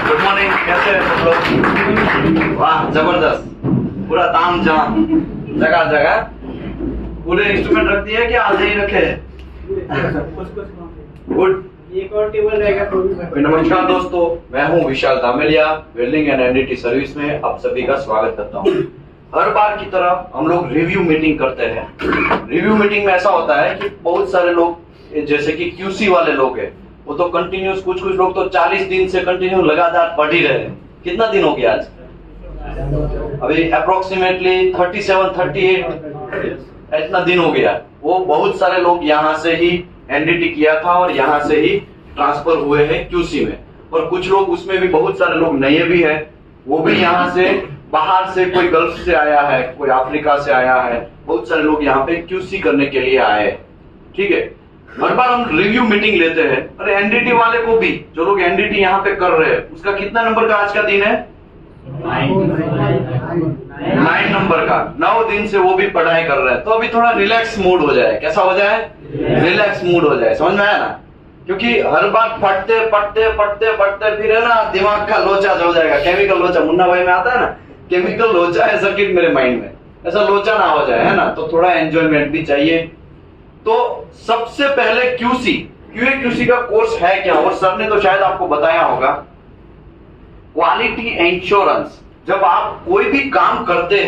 Good morning, कैसे हैं सब लोग? वाह जबरदस्त, पूरा ताम झाम, जगह जगह पूरे इंस्ट्रूमेंट रख दिए कि आधे ही रखे? गुड। एक और टेबल रहेगा तो भी। नमस्कार दोस्तों, मैं हूं विशाल Dameliya, welding and NDT service में आप सभी का स्वागत करता हूं। हर बार की तरह हम लोग रिव्यू मीटिंग करते हैं। रिव्यू मीटिंग में ऐसा होता है कि बहुत सारे लोग, जैसे कि क्यूसी वाले लोग हैं, वो तो कंटिन्यूस, कुछ लोग तो 40 दिन से कंटिन्यू लगातार पढ़ ही रहे हैं। कितना दिन हो गया आज? अभी अप्रोक्सीमेटली 37-38 इतना दिन हो गया। वो बहुत सारे लोग यहाँ से ही एनडीटी किया था और यहाँ से ही ट्रांसफर हुए हैं क्यूसी में, और कुछ लोग उसमें भी बहुत सारे लोग नए भी हैं। वो भी यहाँ से बाहर से, कोई गल्फ से आया है, कोई अफ्रीका से आया है, बहुत सारे लोग यहाँ पे क्यूसी करने के लिए आए हैं। ठीक है, हर बार हम रिव्यू मीटिंग लेते हैं। अरे एनडीटी वाले को भी, जो लोग एनडीटी यहाँ पे कर रहे हैं, उसका कितना नंबर का आज का दिन है? 9 नंबर का। 9 दिन से वो भी पढ़ाई कर रहे हैं, तो अभी थोड़ा रिलैक्स मूड हो जाए। कैसा हो जाए? रिलैक्स मूड हो जाए। समझ में आया ना? क्योंकि हर बार पढ़ते फिर है ना, दिमाग का लोचा हो जाएगा, केमिकल लोचा। मुन्ना भाई में आता है ना, केमिकल लोचा है सर्किट मेरे माइंड में, ऐसा लोचा ना हो जाए, है ना? तो थोड़ा एंजॉयमेंट भी चाहिए। तो सबसे पहले क्यूसी का कोर्स है क्या, और सर ने तो शायद आपको बताया होगा। Quality insurance. जब आप कोई भी काम करते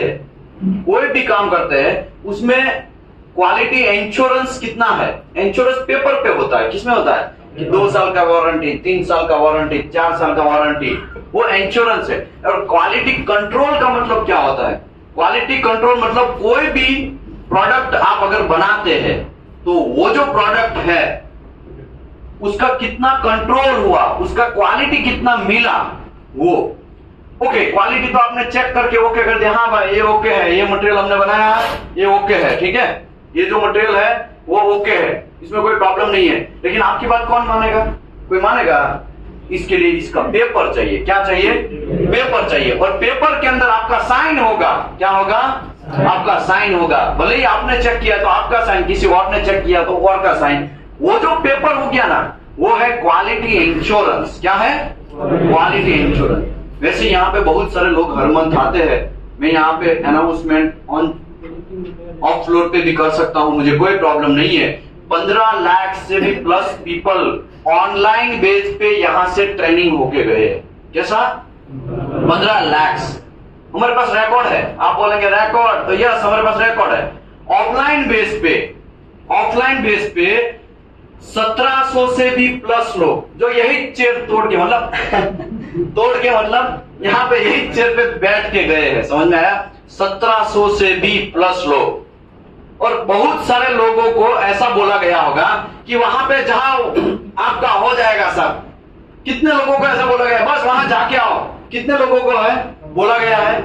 हैं, उसमें क्वालिटी इंश्योरेंस कितना है? इंश्योरेंस पेपर पे होता है। किसमें होता है कि 2 साल का वारंटी, 3 साल का वारंटी, 4 साल का वारंटी, वो इंश्योरेंस है। और क्वालिटी कंट्रोल का मतलब क्या होता है? क्वालिटी कंट्रोल मतलब कोई भी प्रोडक्ट आप अगर बनाते हैं, तो वो जो प्रोडक्ट है उसका कितना कंट्रोल हुआ, उसका क्वालिटी कितना मिला, वो ओके। क्वालिटी तो आपने चेक करके ओके कर दिया, हाँ भाई ये ओके है, ये मटेरियल हमने बनाया है, ये ओके है, ठीक है, ये जो मटेरियल है वो ओके है, इसमें कोई प्रॉब्लम नहीं है। लेकिन आपकी बात कौन मानेगा? कोई मानेगा? इसके लिए इसका पेपर चाहिए। क्या चाहिए? पेपर चाहिए। और पेपर के अंदर आपका साइन होगा। क्या होगा? आपका साइन होगा। भले ही आपने चेक किया तो आपका साइन, किसी और ने चेक किया तो और का साइन। वो जो पेपर हो गया ना, वो है क्वालिटी इंश्योरेंस। क्या है? Quality insurance. वैसे यहाँ पे बहुत सारे लोग हर मंथ आते हैं। मैं यहाँ पे अनाउंसमेंट ऑफ फ्लोर पे भी कर सकता हूँ, मुझे कोई प्रॉब्लम नहीं है। 15 लाख से भी प्लस पीपल ऑनलाइन बेस पे यहाँ से ट्रेनिंग होके गए हैं। कैसा? 15 लाख। हमारे पास रिकॉर्ड है। आप बोलेंगे रिकॉर्ड, तो यस हमारे पास रिकॉर्ड है। ऑफलाइन बेस पे 1700 से भी प्लस लोग जो यही चेयर तोड़ के मतलब यहाँ पे यही चेयर पे बैठ के गए हैं। समझ में आया? 1700 से भी प्लस लोग। और बहुत सारे लोगों को ऐसा बोला गया होगा कि वहां पे जाओ, आपका हो जाएगा सब। कितने लोगों को ऐसा बोला गया? बस वहां जाके आओ। कितने लोगों को है बोला गया है?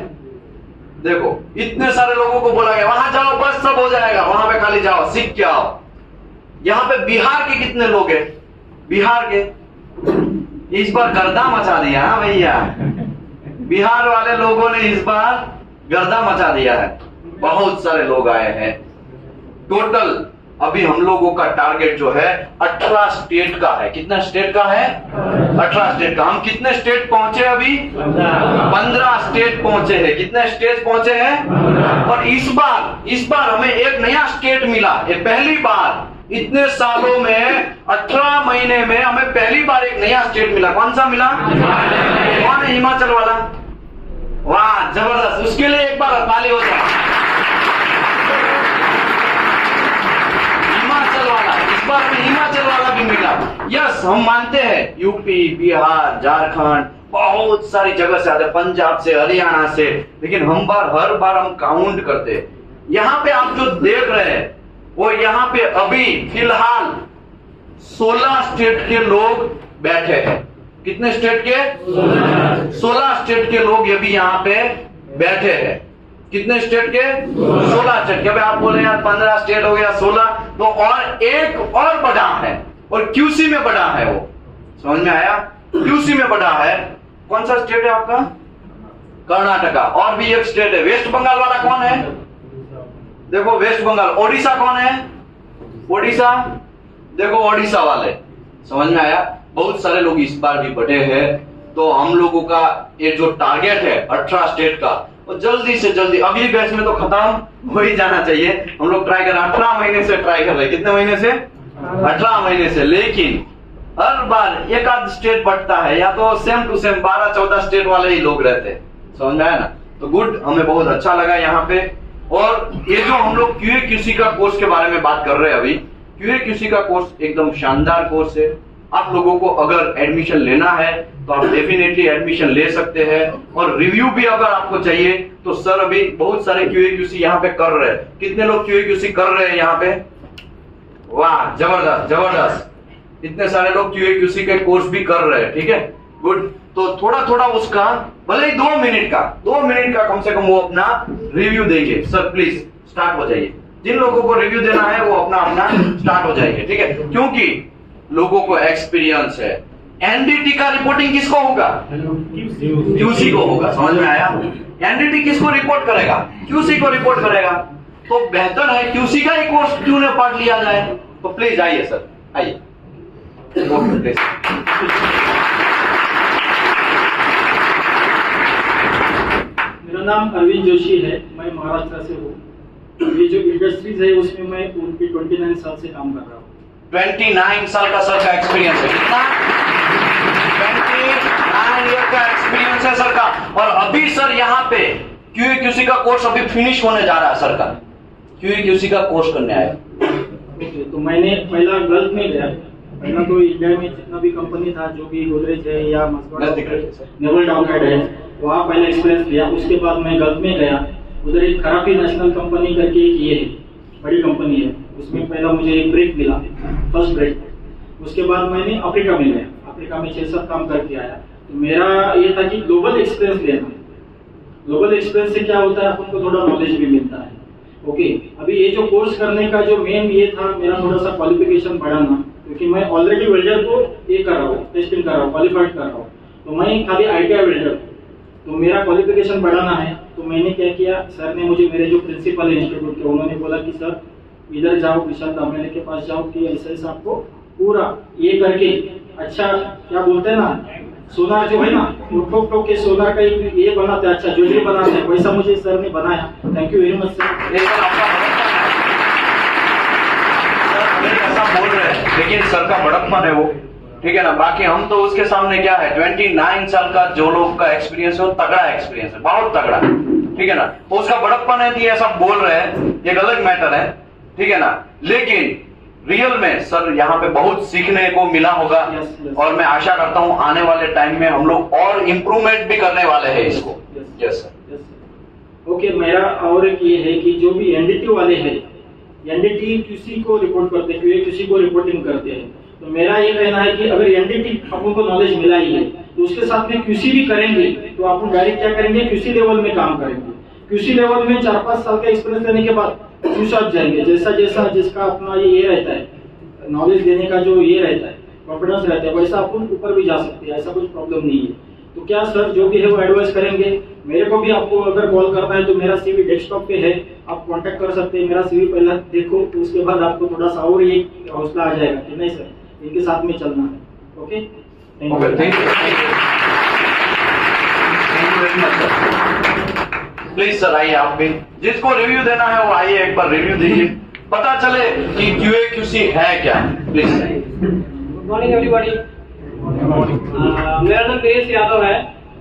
देखो, इतने सारे लोगों को बोला गया वहां जाओ, बस सब हो जाएगा, वहां पे खाली जाओ, सीख के आओ। यहाँ पे बिहार के कितने लोग हैं? बिहार के इस बार गर्दा मचा दिया। हाँ भैया, बिहार वाले लोगों ने इस बार गर्दा मचा दिया है। बहुत सारे लोग आए हैं। टोटल अभी हम लोगों का टारगेट जो है 18 स्टेट का है। कितना स्टेट का है? 18 स्टेट का। हम कितने स्टेट पहुंचे अभी? 15 स्टेट पहुंचे हैं। कितने स्टेट पहुंचे हैं? और इस बार हमें एक नया स्टेट मिला। ये पहली बार इतने सालों में, 18 महीने में हमें पहली बार एक नया स्टेट मिला। कौन सा मिला? कौन है? हिमाचल वाला। वाह जबरदस्त, उसके लिए एक बार ताली हो जाए। हिमाचल वाला, इस बार में हिमाचल वाला भी मिला। यस, हम मानते हैं यूपी, बिहार, झारखंड, बहुत सारी जगह से आते हैं, पंजाब से, हरियाणा से, लेकिन हर बार हम काउंट करते हैं। यहाँ पे आप जो देख रहे हैं, वो यहाँ पे अभी फिलहाल 16 स्टेट के लोग बैठे हैं। कितने स्टेट के? 16 स्टेट के लोग अभी यहाँ पे बैठे हैं। कितने स्टेट के? 16 स्टेट के। आप बोले यार 15 स्टेट हो गया, 16 तो और एक और बड़ा है, और क्यूसी में बड़ा है वो। समझ में आया? क्यूसी में बड़ा है। कौन सा स्टेट है आपका? कर्नाटका। और भी एक स्टेट है। वेस्ट बंगाल वाला कौन है? देखो वेस्ट बंगाल। ओडिशा कौन है? ओडिशा, देखो ओडिशा वाले। समझ में आया? बहुत सारे लोग इस बार भी बढ़े हैं। तो हम लोगों का ये जो टारगेट है 18 स्टेट का, वो जल्दी से जल्दी अगली बैच में तो खत्म हो ही जाना चाहिए। हम लोग ट्राई कर रहे हैं, 18 महीने से ट्राई कर रहे हैं। कितने महीने से? 18 महीने से। लेकिन हर बार एक आध स्टेट बढ़ता है, या तो सेम टू सेम 12-14 स्टेट वाले ही लोग रहते हैं। समझ में आया ना? तो गुड, हमें बहुत अच्छा लगा यहाँ पे। और ये जो हम लोग QA/QC का कोर्स के बारे में बात कर रहे हैं अभी, QA/QC का कोर्स एकदम शानदार कोर्स है। आप लोगों को अगर एडमिशन लेना है तो आप डेफिनेटली एडमिशन ले सकते हैं। और रिव्यू भी अगर आपको चाहिए तो सर अभी बहुत सारे QA/QC यहाँ पे कर रहे हैं। कितने लोग QA/QC कर रहे हैं यहाँ पे? वाह, जबरदस्त जबरदस्त, इतने सारे लोग QA/QC के कोर्स भी कर रहे हैं। ठीक है, गुड। तो थोड़ा थोड़ा उसका भले ही 2 मिनट का कम से कम वो अपना रिव्यू देंगे। सर प्लीज स्टार्ट हो जाइए। जिन लोगों को रिव्यू देना है वो अपना स्टार्ट हो जाइए। ठीक है, क्योंकि लोगों को एक्सपीरियंस है। एनडीटी का रिपोर्टिंग किसको होगा? QC को होगा। समझ में आया? एनडीटी किसको रिपोर्ट करेगा? QC को रिपोर्ट करेगा। तो बेहतर है QC का ही कोर्स क्यों न पढ़ लिया जाए। तो प्लीज आइए सर, आइए। मेरा नाम अरविंद जोशी है, मैं महाराष्ट्र से हूँ। ये जो इंडस्ट्रीज है उसमें मैं उनकी 29 साल से काम कर रहा हूँ। 29 साल का सर का एक्सपीरियंस है। कितना? 29 ईयर का एक्सपीरियंस है सर का। और अभी सर यहाँ पे QA/QC का कोर्स अभी फिनिश होने जा रहा है सर का। QA/QC का कोर्स करने आया। तो मैंने पहला गल्फ में गया। पहला तो इंडिया में जितना भी कंपनी था, जो भी गोदरेज है या नेवल डॉकहेड है, वहाँ पहला एक्सपीरियंस लिया। उसके बाद मैं गल्फ में गया। उधर एक खराफी नेशनल कंपनी करके एक ये है, बड़ी कंपनी है, उसमें पहला मुझे एक ब्रेक मिला, फर्स्ट ब्रेक। उसके बाद मैंने अफ्रीका में गया। अफ्रीका में 6-7 काम करके आया। तो मेरा ये था कि ग्लोबल एक्सपीरियंस लेना। ग्लोबल एक्सपीरियंस से क्या होता है, अपन को थोड़ा नॉलेज भी मिलता है। ओके, अभी ये जो कोर्स करने का जो मेन ये था, मेरा थोड़ा सा क्वालिफिकेशन बढ़ाना, क्योंकि मैं ऑलरेडी वेल्डर को ये कर रहा हूँ, टेस्टिंग कर रहा हूँ, क्वालिफाइड कर रहा हूँ। तो मैं खाली ITI वेल्डर, तो मेरा क्वालिफिकेशन बढ़ाना है। तो मैंने क्या किया, सर ने मुझे, मेरे जो प्रिंसिपल है इंस्टीट्यूट के, उन्होंने बोला कि सर इधर जाओ, विशाल दामले के पास जाओ, कि ऐसा ऐसा आपको पूरा ये करके, अच्छा क्या बोलते हैं ना, सोनार जो है ना, ठोक ठोक के सोनार का एक ये बनाते हैं, अच्छा ज्वेलरी बनाते हैं, वैसा मुझे सर ने बनाया। Thank you very much sir. ऐसा बोल रहे हैं, लेकिन सर का बड़प्पन है वो। ठीक है ना? बाकी हम तो उसके सामने क्या है, 29 साल का जो लोग का एक्सपीरियंस है वो तगड़ा एक्सपीरियंस है, बहुत तगड़ा। ठीक है ना? तो उसका बड़प्पन है कि ऐसा बोल रहे हैं, एक अलग मैटर है। ठीक है ना? लेकिन रियल में सर यहाँ पे बहुत सीखने को मिला होगा। yes. और मैं आशा करता हूँ आने वाले टाइम में हम लोग और इम्प्रूवमेंट भी करने वाले हैं इसको। Yes sir. ओके, मेरा और एक ये है कि जो भी एनडीटी वाले हैं, एनडीटी QC को रिपोर्ट करते हैं, QA/QC को रिपोर्टिंग करते हैं। तो मेरा ये कहना है कि अगर एनडीटी अपन को नॉलेज मिला ही है, तो उसके साथ में QC भी करेंगे, तो अपन डायरेक्ट क्या करेंगे, QC लेवल में काम करेंगे। QC लेवल में 4-5 साल का एक्सपीरियंस लेने के बाद शॉप जाएंगे। जैसा जैसा जिसका अपना ये रहता है, नॉलेज देने का जो ये रहता है, कॉन्फिडेंस रहता है, वैसा अपन ऊपर भी जा सकते हैं, ऐसा कुछ प्रॉब्लम नहीं है। तो क्या सर जो भी है वो एडवाइस करेंगे। मेरे को भी आपको अगर कॉल करना है तो मेरा CV डेस्कटॉप पे है, आप कांटेक्ट कर सकते हैं। मेरा CV पहले देखो, उसके बाद आपको थोड़ा सा और ये हौसला आ जाएगा कि नहीं सर, इनके साथ में चलना है। Okay, thank you. Please sir आइए, आप भी जिसको रिव्यू देना है वो आइए, एक बार रिव्यू दीजिए, पता चले कि QA/QC है क्या। प्लीज। Good morning everybody. मेरा नाम पीएस यादव है।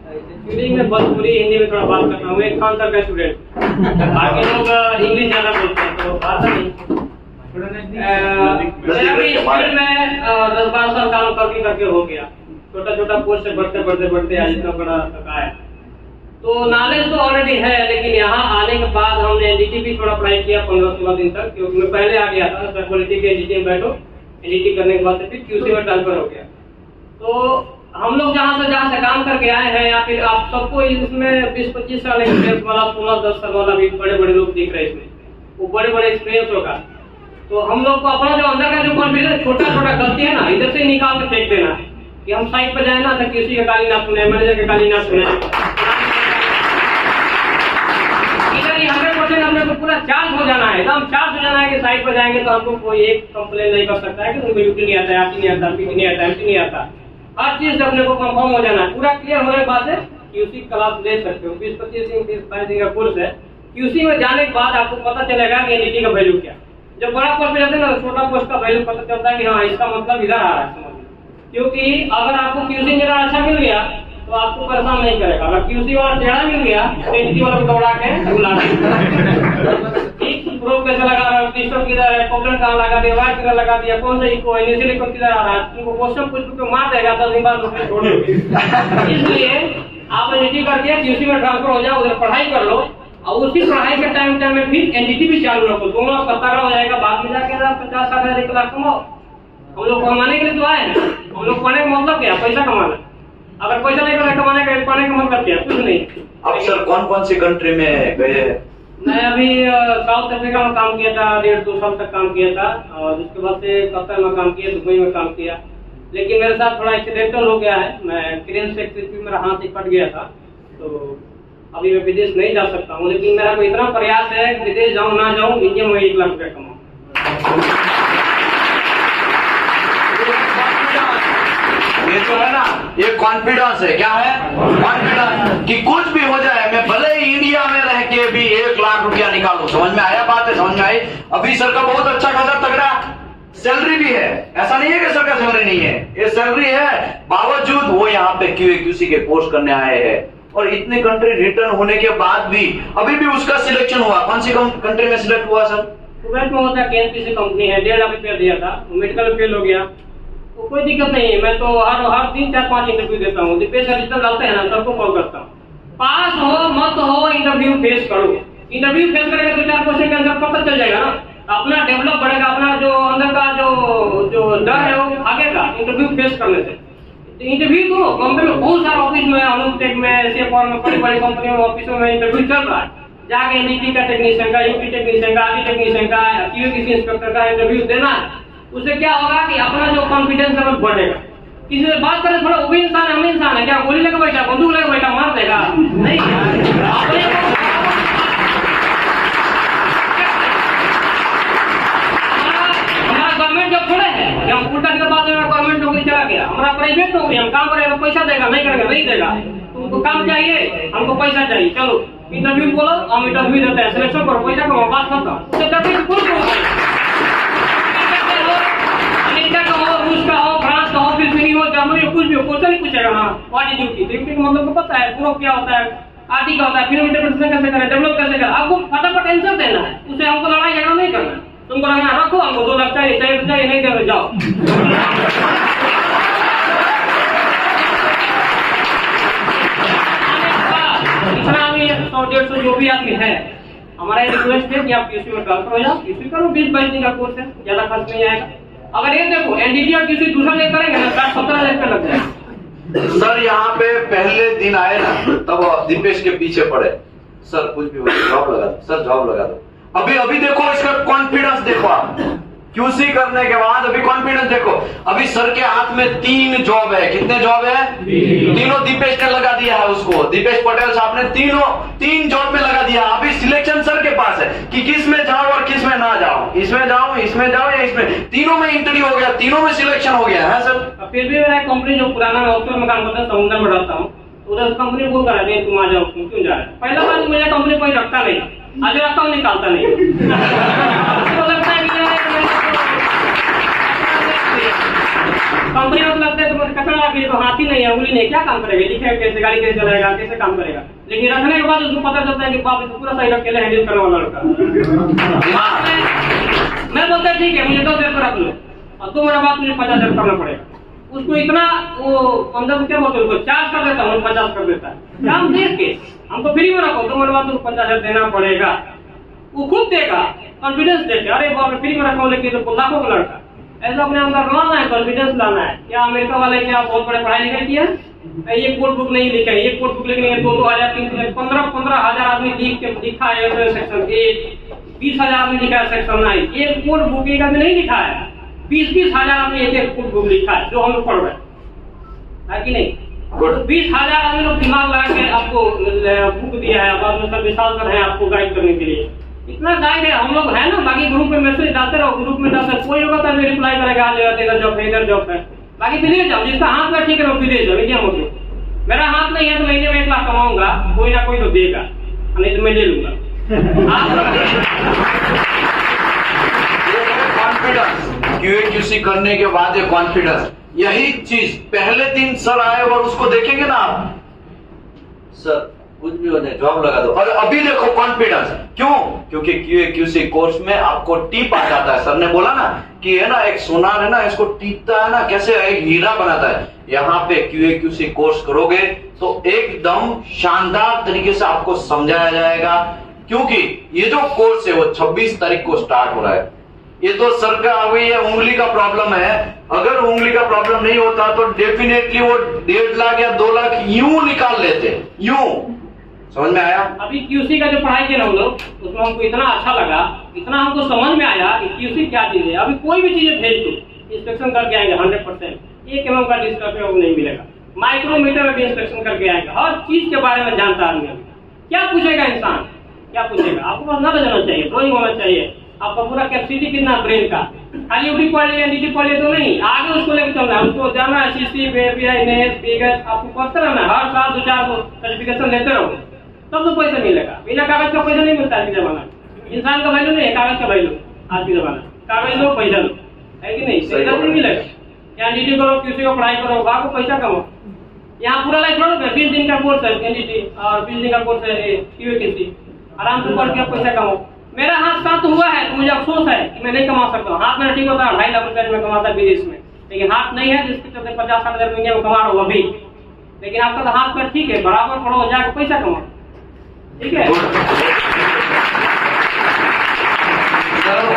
एक्चुअली मैं भोजपुरी हिंदी में थोड़ा बात कर रहा हूँ, एक खान सर का स्टूडेंट। बाकी लोग इंग्लिश ज्यादा बोलते हैं तो आता नहीं। मेरा भी स्कूल में 10-12 साल काम करके हो गया। छोटा छोटा पोस्ट से बढ़ते आज इतना बड़ा तक आया। तो नॉलेज तो ऑलरेडी है, लेकिन यहाँ आने के बाद हमने एनडीटी भी थोड़ा पढ़ाई किया 15-16 दिन तक, क्योंकि मैं पहले आ गया था क्वालिटी के एनडीटी में बैठो, एनडीटी करने के बाद फिर QC में ट्रांसफर हो गया। तो हम लोग जहाँ से काम करके आए हैं, या फिर आप सबको इसमें 20-25 साल एक्सपीरियंस वाला, 16-10 साल वाला भी बड़े लोग दिख रहे हैं इसमें, वो बड़े एक्सपीरियंस होगा। तो हम लोग को अपना जो अंदर का जो कॉन्फिडेंस, छोटा गलती है ना, इधर से निकाल के फेंक देना है कि हम साइड पर जाए ना तो QC का गाली ना सुने, मैनेजर का गाली ना सुने। हमने को पूरा चार्ज हो जाना है, एकदम चार्ज हो जाना है कि साइड पर जाएंगे तो हमको कोई एक कंप्लेन नहीं कर सकता है कि उनको यूटी नहीं आता है, आपकी नहीं आता, पीटी नहीं आता, एमटी नहीं आता। हर चीज से अपने को कंफर्म हो जाना है। पूरा क्लियर होने के बाद QC क्लास ले सकते हो। 20-25 दिन का कोर्स है। QC में जाने के बाद आपको पता चलेगा कि एनडीटी का वैल्यू क्या। जब बड़ा पोस्ट पे जाते हैं ना, छोटा पोस्ट का वैल्यू पता चलता है कि हाँ इसका मतलब इधर आ रहा है, समझ लो। क्योंकि अगर आपको QC इंजीनियर अच्छा मिल गया तो आपको परेशान नहीं करेगा। अगर QC वाला टेढ़ा मिल गया तो एनडीटी वाला को दौड़ा के बुला ठीक प्रो कैसे लगा रहा है, पिस्टन किधर है, पॉपुलर कहाँ लगा दिया, वायर किधर लगा दिया, कौन सा इको इनिशियल इको किधर आ रहा है, तुमको क्वेश्चन पूछ के मार देगा 10 दिन बाद नौकरी छोड़ दोगे। इसलिए आप एनडीटी करके QC में ट्रांसफर हो जाओ, उधर पढ़ाई कर लो और उसी पढ़ाई के टाइम में फिर एनडीटी भी चालू रखो। दोनों आपका तगड़ा हो जाएगा। बाद में जाके 50-60 1 लाख कमाओ। हम लोग कमाने के लिए तो आए हैं। हम लोग पढ़ने का मतलब क्या, पैसा कमाना। अगर पैसा नहीं कमाने का पढ़ने का मतलब क्या, कुछ नहीं। अब सर कौन कौन सी कंट्री में गए हैं? मैं अभी साउथ अफ्रीका में काम किया था, 1.5-2 साल तक काम किया था। और उसके बाद से कतर में काम किया, दुबई में काम किया। लेकिन मेरे साथ थोड़ा एक्सीडेंटल हो गया है। मैं क्रेन से मेरा हाथ ही कट गया था, तो अभी मैं विदेश नहीं जा सकता हूँ। लेकिन मेरा कोई इतना प्रयास है कि विदेश जाऊँ ना जाऊँ, इंडिया में 1 लाख रुपया कमाऊँ। ये तो है ना, ये कॉन्फिडेंस है। क्या है? कॉन्फिडेंस कि कुछ भी हो जाए, मैं भले ही इंडिया में रह के भी 1 लाख रुपया निकालूं। समझ में आया बात है? समझ में आई? अभी सर का बहुत अच्छा खासा तगड़ा सैलरी भी है। ऐसा नहीं है कि सर का सैलरी नहीं है, ये सैलरी है। बावजूद वो यहाँ पे QA/QC के कोर्स करने आए हैं और इतने कंट्री रिटर्न होने के बाद भी अभी भी उसका सिलेक्शन हुआ। कौन सी कंट्री में सिलेक्ट हुआ सर? कुवैत में होता है, KNPC कंपनी है। 1.5 लाख रुपया दिया था, मेडिकल फेल हो गया तो कोई दिक्कत नहीं है। मैं तो हर दिन 4-5 इंटरव्यू देता हूँ। दीपेश सर रिजल्ट डालते हैं ना, सबको कॉल करता हूँ। पास हो मत हो, इंटरव्यू फेस करो। इंटरव्यू फेस करेगा तो 4 क्वेश्चन के आंसर पता चल जाएगा ना, अपना डेवलप बढ़ेगा। अपना जो अंदर का जो डर है वो भागेगा इंटरव्यू फेस करने से। इंटरव्यू तो कंपनी में बहुत सारा ऑफिस में, अनुटेक में, SFR में, बड़ी बड़ी कंपनी में ऑफिस में इंटरव्यू चल रहा है। जाके एनडीटी का टेक्नीशियन का, यूपी टेक्नीशियन का, आरटी टेक्नीशियन का, QA/QC इंस्पेक्टर का इंटरव्यू देना है। उससे क्या होगा कि अपना जो कॉन्फिडेंस लेवल बढ़ेगा। किसी से बात करें थोड़ा, वो भी इंसान है, हम इंसान है। क्या गोली लेकर बैठा, बंदूक लेकर बैठा, मार देगा? नहीं। हमारा गवर्नमेंट जॉब थोड़े है, हम उल्टा के बाद गवर्नमेंट नौकरी चला गया। हमारा प्राइवेट नौकरी, हम काम करेगा पैसा देगा, नहीं करेगा नहीं देगा। तुमको काम चाहिए, हमको पैसा चाहिए, चलो इंटरव्यू बोलो, हम इंटरव्यू देते हैं, सिलेक्शन करो, पैसा कमाओ, बात खत्म। अमेरिका का हो, रूस का हो, फ्रांस का हो, फिलिपीनी हो, जर्मनी हो, कुछ भी हो, क्वेश्चन ही पूछेगा ना व्हाट इज ड्यूटी। ड्यूटी का मतलब को पता है, प्रो क्या होता है, आरटी क्या होता है, फिल्म इंटरप्रिटेशन कैसे करें, डेवलप कैसे करें। आपको फटाफट आंसर देना है, उसे हमको लड़ाई झगड़ा नहीं करना है। तुमको लगना रखो, हमको 2 लाख चाहिए, नहीं दे जाओ। इतना भी 100-150 जो भी आदमी है, हमारा रिक्वेस्ट है कि आप QC में ट्रांसफर हो जाओ। QC करो, 20-22 दिन का कोर्स है, ज्यादा खर्च नहीं आएगा। अगर ये देखो एनडीटी और QC दूसरा ले करेंगे ना, 60-70 लाख का लग जाएगा। सर यहाँ पे पहले दिन आए ना, तब दीपेश के पीछे पड़े, सर कुछ भी हो जॉब लगा दो, सर जॉब लगा दो। अभी देखो इसका कॉन्फिडेंस देखो आप। QC करने के बाद अभी कॉन्फिडेंस देखो। अभी सर के हाथ में 3 जॉब है। कितने जॉब है? तीनों दीपेश ने लगा दिया है उसको। दीपेश पटेल साहब ने 3 जॉब में लगा दिया। अभी सिलेक्शन सर के पास है कि किस में जाओ और किस में ना जाओ, इसमें जाओ, इसमें जाओ या इसमें। तीनों में इंटरव्यू हो गया, तीनों में सिलेक्शन हो गया है सर। फिर भी मेरा कंपनी जो पुराना ऑफिस में काम करता है, समुद्र में रहता हूँ, उधर कंपनी बोल कर रहे तुम आ जाओ, तुम क्यों जा रहे? पहला बात मुझे कंपनी कोई रखता नहीं, आज रखता हूँ निकालता नहीं। लगता है कंपनी में लगता है तो कचरा रख लिया तो हाथी नहीं है, उंगली नहीं, क्या काम करेगा? लिखेगा कैसे, गाड़ी कैसे चलाएगा, कैसे काम करेगा? लेकिन रखने के बाद उसको पता चलता है कि बाप पूरा साइड अकेले हैंडल करने वाला लड़का। मैं बोलता है ठीक है, मुझे 10 हजार रख लो और तुम्हारा बात मुझे 50 हजार करना पड़ेगा। उसको इतना वो अंदर से क्या बोलते हैं, उसको चार्ज कर देता हूँ, 50 कर देता है। काम देख के हमको फ्री में रखो, तुम्हारे बाद तुमको 50 हजार देना पड़ेगा। वो खुद देगा, कॉन्फिडेंस देके, अरे बाप फ्री में रखो, लेकिन तो लाखों का लड़का। ऐसा अपने अंदर लाना है, कॉन्फिडेंस लाना है। क्या अमेरिका वाले क्या बहुत बड़े पढ़ाई लिखाई किया? एक कोड बुक नहीं लिखा है, एक कोड बुक लिखने 2-2 हजार 3-3 15 हजार आदमी लिख के लिखा है सेक्शन 8, 20 हजार आदमी लिखा है सेक्शन 9। एक कोड बुक एक आदमी नहीं लिखा है, 20-20 हजार आदमी एक कोड बुक लिखा है, जो हम लोग पढ़ रहे हैं कि नहीं? 20 हजार आदमी लोग दिमाग लगा के आपको बुक दिया है, बाद में सब विशाल सर है आपको गाइड करने के लिए। इतना गाइड है, हम लोग है ना, बाकी ग्रुप में मैसेज डालते रहो, ग्रुप में डालते, कोई होगा तो रिप्लाई करेगा, आज इधर जॉब है, इधर जॉब है। बाकी विलेज जाओ, जिसका हाथ में ठीक है वो विलेज जाओ, इंडिया में। मेरा हाथ नहीं है तो महीने में 1 लाख कमाऊंगा, कोई ना कोई तो देगा, नहीं तो मैं ले लूंगा। कॉन्फिडेंस, QA/QC करने के बाद ये कॉन्फिडेंस, यही चीज पहले दिन सर आए और उसको देखेंगे ना आप, सर कुछ भी हो जाए जॉब लगा दो, और अभी देखो कॉन्फिडेंस। क्यों? क्योंकि QA/QC कोर्स में आपको टीप आ जाता है। सर ने बोला ना कि है ना एक सोनार है ना, इसको टीपता है ना, कैसे एक हीरा बनाता है। यहाँ पे QA/QC कोर्स करोगे तो एकदम शानदार तरीके से आपको समझाया जाएगा। क्योंकि ये जो कोर्स है वो 26 तारीख को स्टार्ट हो रहा है। ये तो सर का अभी ये उंगली का प्रॉब्लम है, अगर उंगली का प्रॉब्लम नहीं होता तो डेफिनेटली वो 1.5 लाख या 2 लाख यूं निकाल लेते, यूं। समझ में आया? अभी QC का जो पढ़ाई किया ना हम लोग, उसमें हमको इतना अच्छा लगा, इतना हमको समझ में आया कि QC क्या चीज है। अभी कोई भी चीजें भेज दो, इंस्पेक्शन करके आएंगे 100%, 1 mm का डिस्टर्ब वो नहीं मिलेगा। माइक्रोमीटर में भी इंस्पेक्शन करके आएंगे, हर चीज के बारे में जानता आदमी। क्या पूछेगा इंसान, क्या पूछेगा? आपको बस नॉलेज होना चाहिए, ड्राइंग होना चाहिए, आपका पूरा कैपेसिटी कितना ब्रेन का। खाली यूटी पढ़ लिया, NDT पढ़ लिया तो नहीं, आगे उसको लेकर चलना है, उसको जाना है CC, API, NAS, BGS, आपको पढ़ते रहना है। हर साल 2-4 सर्टिफिकेशन लेते रहो, तब तो पैसा मिलेगा। बिना कागज का पैसा नहीं मिलता आज के जमाना में। इंसान का वैल्यू नहीं है, कागज का वैल्यू आज के जमाना में। कागज लो, पैसा लो, है कि नहीं? पैसा नहीं मिलेगा। या NDT करो, QC को पढ़ाई करो, आपको पैसा कमाओ। यहाँ पूरा लाइफ पढ़ोगे, 20 दिन का कोर्स है NDT और 20 दिन का कोर्स है QA/QC, आराम से पढ़ के आप पैसा कमाओ। मेरा हाथ शांत हुआ है तो मुझे अफसोस है कि मैं नहीं कमा सकता हूँ। हाथ मेरा ठीक होता है 2.5 लाख रुपए में कमाता विदेश में, लेकिन हाथ नहीं है, जिसके चलते 50-60 हजार महीने में कमा रहा हूँ अभी। लेकिन आपका तो हाथ में ठीक है, बराबर पढ़ो, जाकर पैसा कमाओ, ठीक है?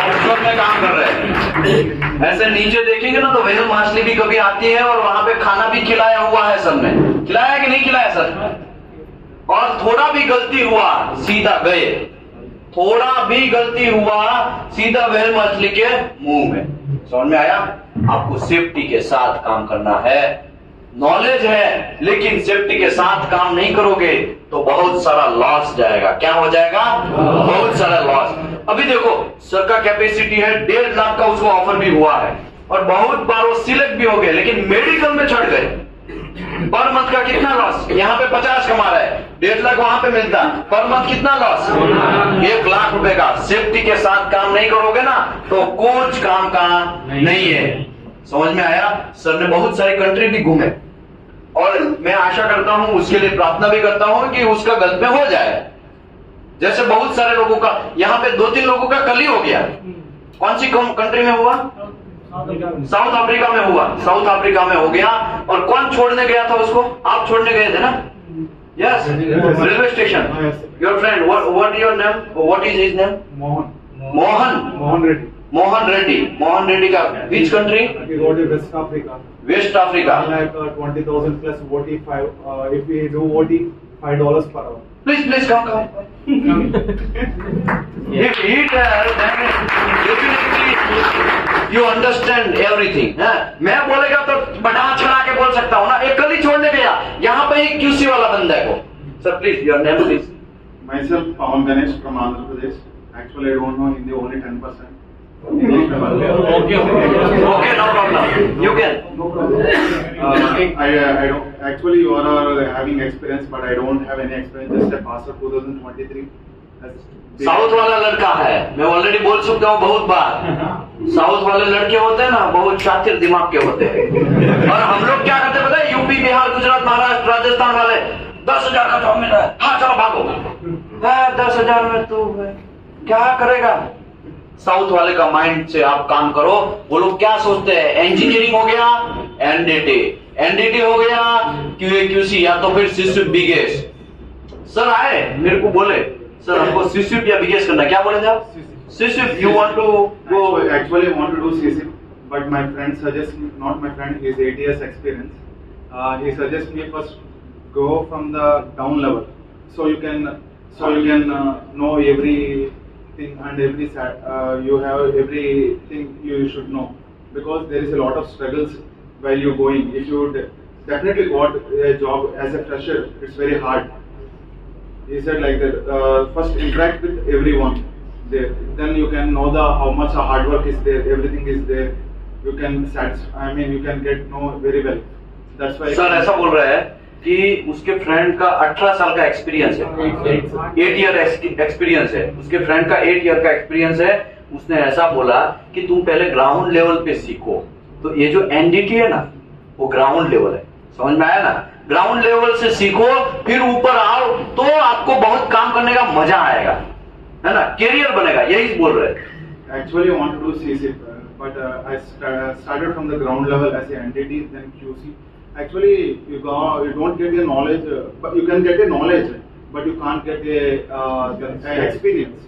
ऑफशोर में काम कर रहे हैं, ऐसे नीचे देखेंगे ना तो वेल मछली भी कभी आती है और वहां पे खाना भी खिलाया हुआ है सर ने। खिलाया कि नहीं खिलाया सर? और थोड़ा भी गलती हुआ सीधा गए, थोड़ा भी गलती हुआ सीधा वेल मछली के मुंह में। समझ में आया? आपको सेफ्टी के साथ काम करना है। नॉलेज है लेकिन सेफ्टी के साथ काम नहीं करोगे तो बहुत सारा लॉस जाएगा। क्या हो जाएगा? बहुत सारा लॉस। अभी देखो सर का कैपेसिटी है 1.5 लाख का, उसको ऑफर भी हुआ है और बहुत बार वो सिलेक्ट भी हो गए, लेकिन मेडिकल में चढ़ गए। पर मंथ का कितना लॉस? यहाँ पे 50 कमा रहा है, 1.5 लाख वहां पे मिलता, पर मंथ कितना लॉस? 1 लाख रुपए का। सेफ्टी के साथ काम नहीं करोगे ना तो कुछ काम का नहीं है। समझ में आया? सर ने बहुत सारी कंट्री भी घूमे और मैं आशा करता हूं, उसके लिए प्रार्थना भी करता हूं कि उसका गलत में हो जाए। जैसे बहुत सारे लोगों का, यहाँ पे 2-3 लोगों का कल ही हो गया। कौन सी कंट्री में हुआ? साउथ अफ्रीका में हुआ। साउथ अफ्रीका में हो गया। और कौन छोड़ने गया था उसको? आप छोड़ने गए थे ना? Yes, railway station. Your friend, what your name? What is his name? Mohan Reddy. Mohan Reddy का which country? West Africa. West Africa. like 20,000 plus OT. If we do OT, $5 per hour. Please come. If he tells, then definitely you understand everything. मैं बोलेगा तो बढ़ा चढ़ा के बोल सकता हूँ ना। एक कल ही छोड़ने गया, यहाँ पे ही QC वाला बंदा को। Sir, please, your name please. Myself, Pawan Ganesh from Andhra Pradesh. Actually, I don't know Hindi, only 10%. English Okay, no problem. You can. No problem. I don't. Actually, you are having experience, but I don't have any experience. Just a pass of 2023. South वाला लड़का है, मैं already बोल चुका हूँ बहुत बार। South वाले लड़के होते हैं ना, बहुत शातिर दिमाग के होते हैं। और हम लोग क्या करते पता है? यूपी, बिहार, गुजरात, महाराष्ट्र, राजस्थान वाले 10,000 का जॉब मिल रहा है, हाँ चलो भागो। 10,000 में तू क्या करेगा? साउथ वाले का माइंड से आप काम करो। वो लोग क्या सोचते हैं? इंजीनियरिंग हो गया एनडीटी हो गया, QA/QC या तो फिर CSIP BGS। सर आए मेरे को बोले, सर हमको CSIP या BGS करना, क्या बोले आप? CSIP, you want to go? Actually, I want to do CSIP, but my friend suggests me, not my friend, he has 8 years experience. He suggests me first go from the down level, so you can know everything and you have everything you should know, because there is a lot of struggles while you going. If you definitely got a job as a fresher, it's very hard. He said like that. First interact with everyone there, then you can know how much hard work is there. Everything is there. you can you can get know very well. That's why. Sir ऐसा बोल रहा है कि उसके friend का 18 साल का experience है, 8 ईयर एक्सपीरियंस है, उसके फ्रेंड का 8 ईयर का एक्सपीरियंस है। उसने ऐसा बोला कि तुम पहले ग्राउंड लेवल पे सीखो। तो ये जो एनडीटी है ना, वो ग्राउंड लेवल है, समझ में आया ना? ग्राउंड लेवल से सीखो, फिर ऊपर आओ, तो आपको बहुत काम करने का मजा आएगा, है ना? कैरियर बनेगा, यही बोल रहे हैं। Actually, I wanted to CSIP, but I started from the ground level as an entity, then QC. Actually, you don't get a knowledge, but you can get a knowledge, but you can't get a experience.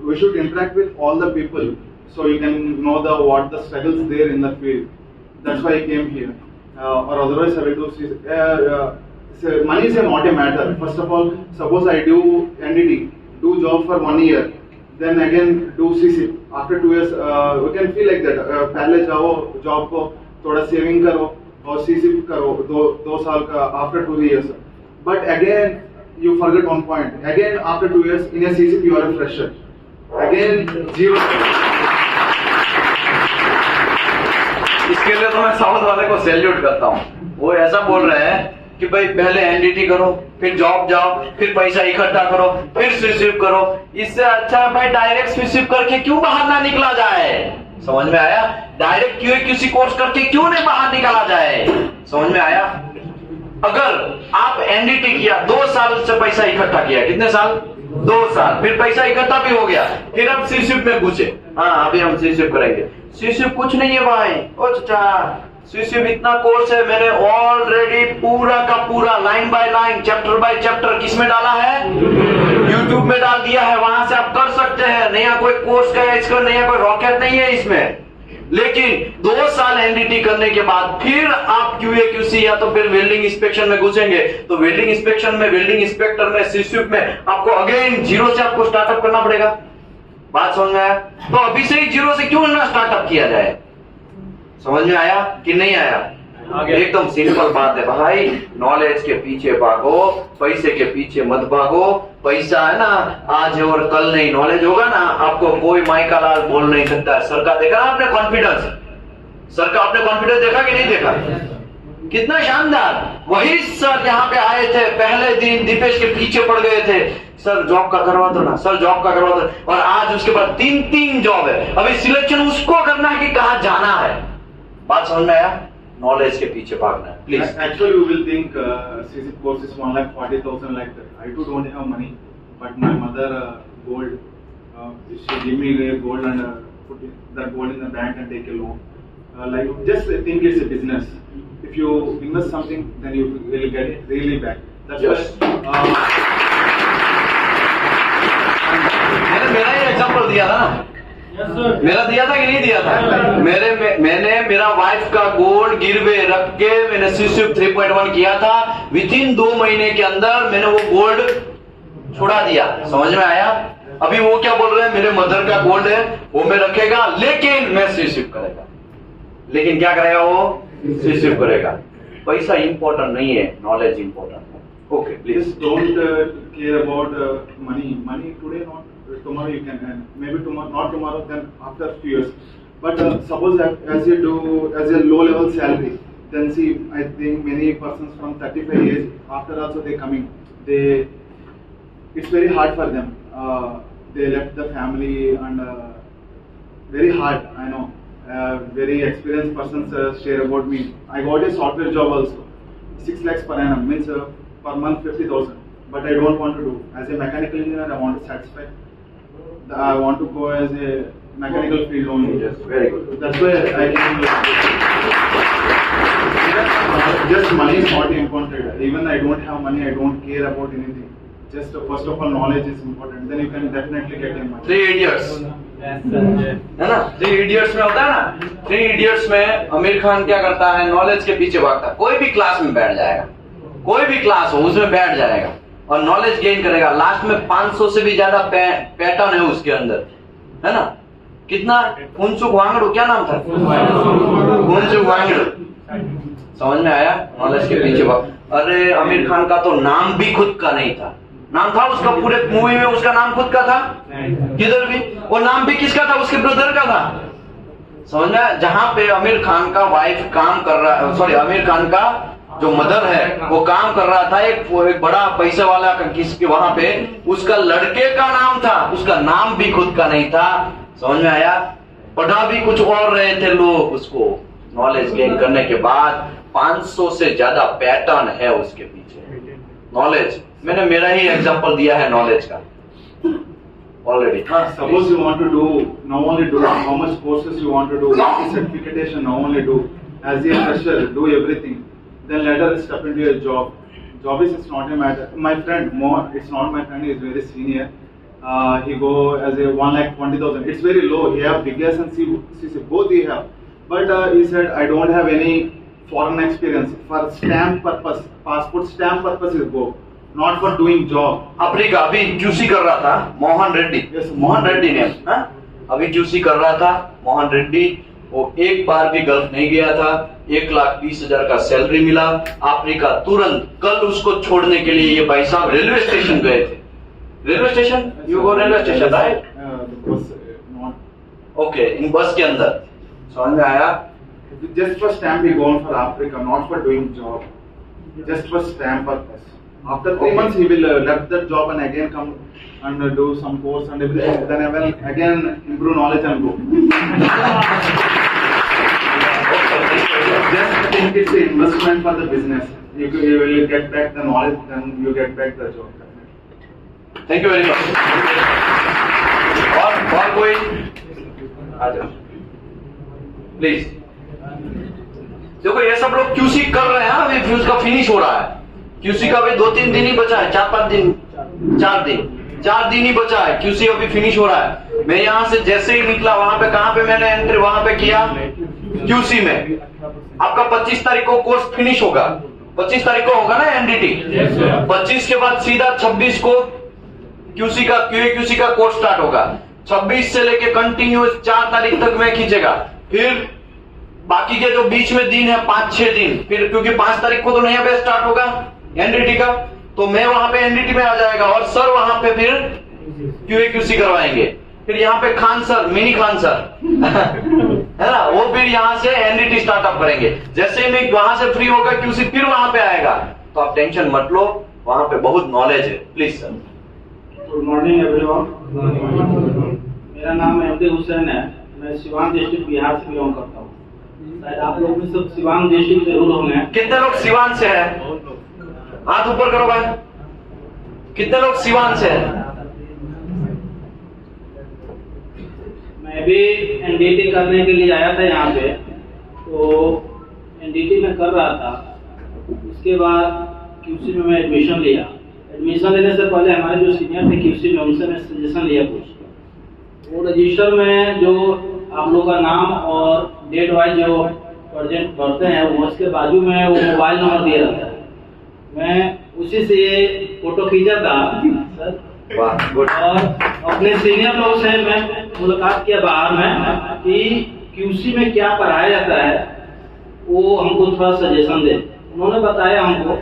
We should interact with all the people, so you can know what the struggles there in the field. That's why I came here. Or otherwise, I will do CSIP. So money is not a matter. First of all, suppose I do NDT, do job for 1 year. Then again do CSIP. After 2 years, we can feel like that. पहले जाओ job को थोड़ा saving करो और CSIP करो 2 साल का after 2 years. But again you forget one point. Again after 2 years in a CSIP you are a fresher. Again zero. इसके लिए तो मैं साउथ वाले को सैल्यूट करता हूँ। वो ऐसा बोल रहे हैं कि भाई पहले एनडीटी करो, फिर जॉब जाओ, फिर पैसा इकट्ठा करो, फिर स्विप करो। इससे अच्छा भाई डायरेक्ट स्विप करके क्यों बाहर ना निकला जाए? समझ में आया? डायरेक्ट QA/QC कोर्स करके क्यों नहीं बाहर निकाला जाए? समझ में आया? अगर आप एनडीटी किया, 2 साल से पैसा इकट्ठा किया, कितने साल? 2 साल, फिर पैसा इकट्ठा भी हो गया, फिर आप स्विप में घुसे। हाँ अभी हम स्विप करेंगे। स्विप कुछ नहीं है भाई। ओ चाचा, स्विप इतना कोर्स है, मैंने ऑलरेडी पूरा का पूरा line by line, chapter by chapter किसमें डाला है? यूट्यूब में डाल दिया है। वहां से आप कर सकते हैं। नया कोई कोर्स का इसका नया कोई रॉकेट नहीं है इसमें। लेकिन 2 साल एनडीटी करने के बाद फिर आप QA/QC या तो फिर वेल्डिंग इंस्पेक्शन में घुसेंगे, तो वेल्डिंग इंस्पेक्शन में, वेल्डिंग इंस्पेक्टर में, स्विप में आपको अगेन जीरो से आपको स्टार्टअप करना पड़ेगा। बात समझ में आया? तो अभी से ही जीरो से क्यों ना स्टार्टअप किया जाए? समझ में आया कि नहीं आया? एकदम सिंपल बात है भाई। नॉलेज के पीछे भागो, पैसे के पीछे मत भागो। पैसा है ना आज और कल नहीं, नॉलेज होगा ना आपको कोई माइका लाल बोल नहीं सकता है। सर का देखा ना आपने कॉन्फिडेंस? सर का आपने कॉन्फिडेंस देखा कि नहीं देखा? कितना शानदार। वही सर यहाँ पे आए थे पहले दिन, दीपेश के पीछे पड़ गए थे, सर जॉब का करवा दो ना, सर जॉब का करवा दो। और आज उसके बाद 3 जॉब है। अभी सिलेक्शन उसको करना है कि कहाँ जाना है। बात समझ में आया? नॉलेज के पीछे भागना है। Please. Actually, you will think CSIP course is 1,40,000 like that. I too don't have money, but my mother gold. She give me a gold and put that gold in the bank and take a loan. Like just think it's a business. If you invest something, then you will get it really back. That's Yes. why. मैंने मेरा ही example दिया था ना। मेरा दिया था कि नहीं दिया था? मैंने मेरा वाइफ का गोल्ड गिरवे रख के मैंने CSIP 3.1 किया था। विथिन 2 महीने के अंदर मैंने वो गोल्ड छुड़ा दिया। समझ में आया? अभी वो क्या बोल रहे हैं, मेरे मदर का गोल्ड है वो मैं रखेगा, लेकिन मैं CSIP करेगा। लेकिन क्या करेगा वो? CSIP करेगा। पैसा इंपॉर्टेंट नहीं है, नॉलेज इंपॉर्टेंट है। Okay please. Just don't care about money. Money today, not tomorrow you can earn. Maybe tomorrow, not tomorrow, then after a few years. But suppose that as you do as a low level salary, then see, I think many persons from 35 years after also they coming. It's very hard for them. They left the family and very hard. I know. Very experienced persons share about me. I got a software job also. 6 lakhs per annum means per month 50,000. But I don't want to do. As a mechanical engineer, I want to satisfy. I want to go as a mechanical field only. Yes, very good. That's why I came. Just money is not important. Even I don't have money, I don't care about anything. Just first of all, knowledge is important. Then you can definitely get your money. 3 Idiots है ना? 3 Idiots में होता है ना? 3 Idiots में आमिर खान क्या करता है? नॉलेज के पीछे भागता है। कोई भी क्लास में बैठ जाएगा, कोई भी क्लास हो उसमें बैठ जाएगा और नॉलेज गेन करेगा। लास्ट में 500 से भी ज्यादा पैटर्न है उसके अंदर, है ना? कितना? फुनसुक वांगडू, क्या नाम था? फुनसुक वांगडू। समझ में आया? नॉलेज के पीछे भाग। अरे आमिर खान का तो नाम भी खुद का नहीं था। नाम था उसका पूरे मूवी में, उसका नाम खुद का था? किधर भी? वो नाम भी किसका था? उसके ब्रदर का था। समझ में? जहाँ पे आमिर खान का वाइफ काम कर रहा है, सॉरी आमिर खान का जो मदर है वो काम कर रहा था एक बड़ा पैसे वाला किसके वहां पे, उसका लड़के का नाम था, उसका नाम भी खुद का नहीं था। समझ में आया? पढ़ा भी कुछ और रहे थे लोग। उसको नॉलेज गेन करने के बाद 500 से ज्यादा पैटर्न है उसके पीछे। नॉलेज, मैंने मेरा ही एग्जांपल दिया है नॉलेज का already. Suppose you want to do, not only do how much courses you want to do, what is certification, not only do as a fresher, do everything. Then later step into your job. Job is it's not a matter. My friend, more, it's not my friend, he is very senior. He go as a 1,20,000. It's very low. He have biggest and CC both he have. But he said, I don't have any foreign experience. For stamp purpose, passport stamp purpose is go. Not for doing job. Africa अभी QC कर रहा था Mohan Reddy. Yes, Mohan Reddy ने अभी QC कर रहा था मोहन रेड्डी। वो एक बार भी गल्फ नहीं गया था। 1,20,000 का सैलरी मिला। अफ्रीका तुरंत कल उसको छोड़ने के लिए ये भाई साहब रेलवे स्टेशन गए थे। Railway station, you go railway station right? Okay, in bus के अंदर। समझ में आया? Just for stamp he gone for Africa, not for doing job. Just for stamp purpose. After 3 months he will left that job and again come and do some course and everything. Then I will again improve knowledge and go. Just think it's an investment for the business. You will get back the knowledge, then you get back the job. Thank you very much. और कोई आ जाओ please. देखो ये सब लोग QC कर रहे हैं, अभी फ्यूज का फिनिश हो रहा है। QC का अभी 2-3 दिन ही बचा है, 4-5 दिन, 4 दिन ही बचा है। QC अभी फिनिश हो रहा है। मैं यहाँ से जैसे ही निकला वहां पे, कहाँ पे मैंने एंट्री वहां पे किया QC में। आपका 25 तारीख को कोर्स फिनिश होगा। 25 तारीख को होगा ना NDT? 25 के बाद सीधा 26 को QC का QA/QC का कोर्स स्टार्ट होगा। 26 से लेके कंटिन्यूस 4 तारीख तक में खींचेगा। फिर बाकी के जो बीच में दिन है 5-6 दिन, फिर क्योंकि 5 तारीख को तो नया बैच स्टार्ट होगा NDT का, तो मैं वहां पे NDT में आ जाएगा और सर वहां पे फिर QA/QC करवाएंगे। फिर यहाँ पे Khan sir, mini Khan sir है ना, वो फिर यहाँ से NDT स्टार्टअप करेंगे। जैसे ही मैं वहां से फ्री होगा QC फिर वहां पे आएगा। तो आप टेंशन मत लो, वहां पे बहुत नॉलेज है। Please sir. Good morning everyone. मेरा नाम MD हुसैन है। मैं सिवान डिस्ट्रिक्ट बिहार से बिलोंग करता हूँ। शायद आप लोग भी सब सिवान डिस्ट्रिक्ट जरूर होंगे। कितने लोग सिवान से हैं? हाथ ऊपर करो भाई। कितने लोग सिवान से हैं? मैं भी NDT करने के लिए आया था यहाँ पे, तो NDT में कर रहा था। उसके बाद QC में मैं एडमिशन लिया। एडमिशन लेने से पहले हमारे जो सीनियर थे QC में, उनसे मैं सजेशन लिया कुछ। वो रजिस्टर में जो आप लोग का नाम और डेट वाइज जो प्रेजेंट करते हैं, वो उसके बाजू में वो मोबाइल नंबर दिया रहता है। मैं उसी से ये फोटो खींचा था सर, और अपने सीनियर लोग से मैं मुलाकात किया बाहर में कि QC में क्या पढ़ाया जाता है, वो हमको थोड़ा सजेशन दे। उन्होंने बताया हमको,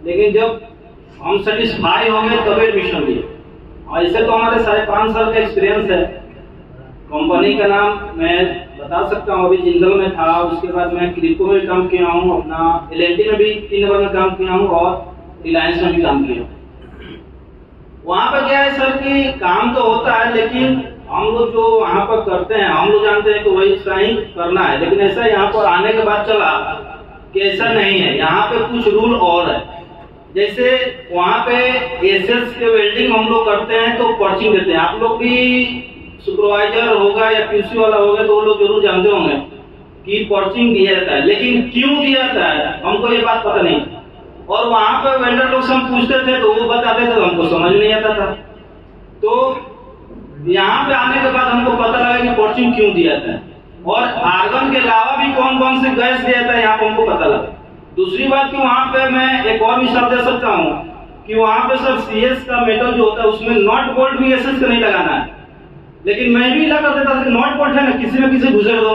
लेकिन जब हम सेटिस्फाई हो गए तब एडमिशन लिए। और ऐसे तो हमारे 5.5 साल का एक्सपीरियंस है। कंपनी का नाम मैं बता सकता हूँ, अभी जिंदल में था, उसके बाद मैं क्रिको में काम किया हूँ, अपना LNT में भी 3 नंबर में काम किया हूँ और रिलायंस में भी काम किया हूँ। वहाँ पर क्या है सर कि काम तो होता है, लेकिन हम लोग जो वहाँ पर करते हैं, हम लोग जानते हैं कि वही सही करना है। लेकिन ऐसा यहाँ पर आने के बाद चला कि ऐसा नहीं है, यहाँ पे कुछ रूल और है। जैसे वहाँ पे SS के वेल्डिंग हम लोग करते हैं तो पर्चिंग देते हैं। आप लोग भी सुपरवाइजर होगा या QC वाला होगा तो वो लोग जरूर जानते होंगे कि पर्चिंग दिया जाता है, लेकिन क्यों दिया जाता है हमको ये बात पता नहीं। और वहाँ पे वेंडर लोग से हम पूछते थे तो वो बताते थे, हमको समझ नहीं आता था। तो यहाँ पे आने के बाद हमको पता लगा कि पर्चिंग क्यों दिया जाता है, और आर्गन के अलावा भी कौन कौन से गैस दिया जाता है यहाँ पे हमको पता लगा। दूसरी बात कि वहाँ पे मैं एक और भी शब्द दे सकता हूँ कि वहाँ पे सर CS का मेटल जो होता है उसमें नॉट बोल्ट भी SS का नहीं लगाना है। लेकिन मैं भी लगा देता था कि नॉट बोल्ट है ना, किसी में किसी घुसे दो,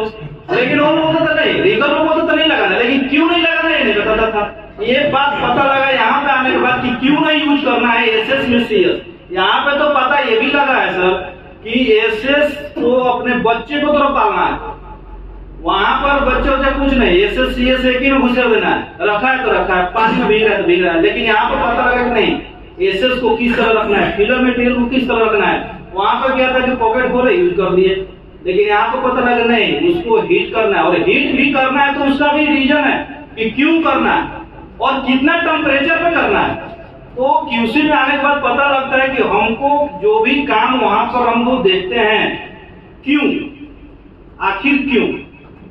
लेकिन वो बोलता था नहीं, रीगर में बोलता था नहीं लगाना, लेकिन क्यों नहीं लगाना ये नहीं बताता था। ये बात पता लगा यहाँ पे आने के बाद कि क्यों नहीं यूज करना है SS में CS। यहाँ पे तो पता ये भी लगा है सर कि SS को अपने बच्चे को तरफ पालना है, वहां पर बच्चों से कुछ नहीं, एसएससीएस एक ही में घुस देना है, रखा है तो रखा है, पानी में भीग रहा है तो भीग रहा है। लेकिन यहाँ पर पता लगा कि नहीं, एसएस को किस तरह रखना है, फिलर मटेरियल को किस तरह रखना है। वहां पर क्या था कि पॉकेट खोले यूज कर दिए, लेकिन यहाँ पर पता लगा नहीं, उसको हीट करना है, और हीट भी करना है तो उसका भी रीजन है कि क्यों करना है और कितना टेम्परेचर पे करना है। तो क्यूसी में आने के बाद पता लगता है कि हमको जो भी काम वहां पर हम लोग देखते हैं, क्यों, आखिर क्यों,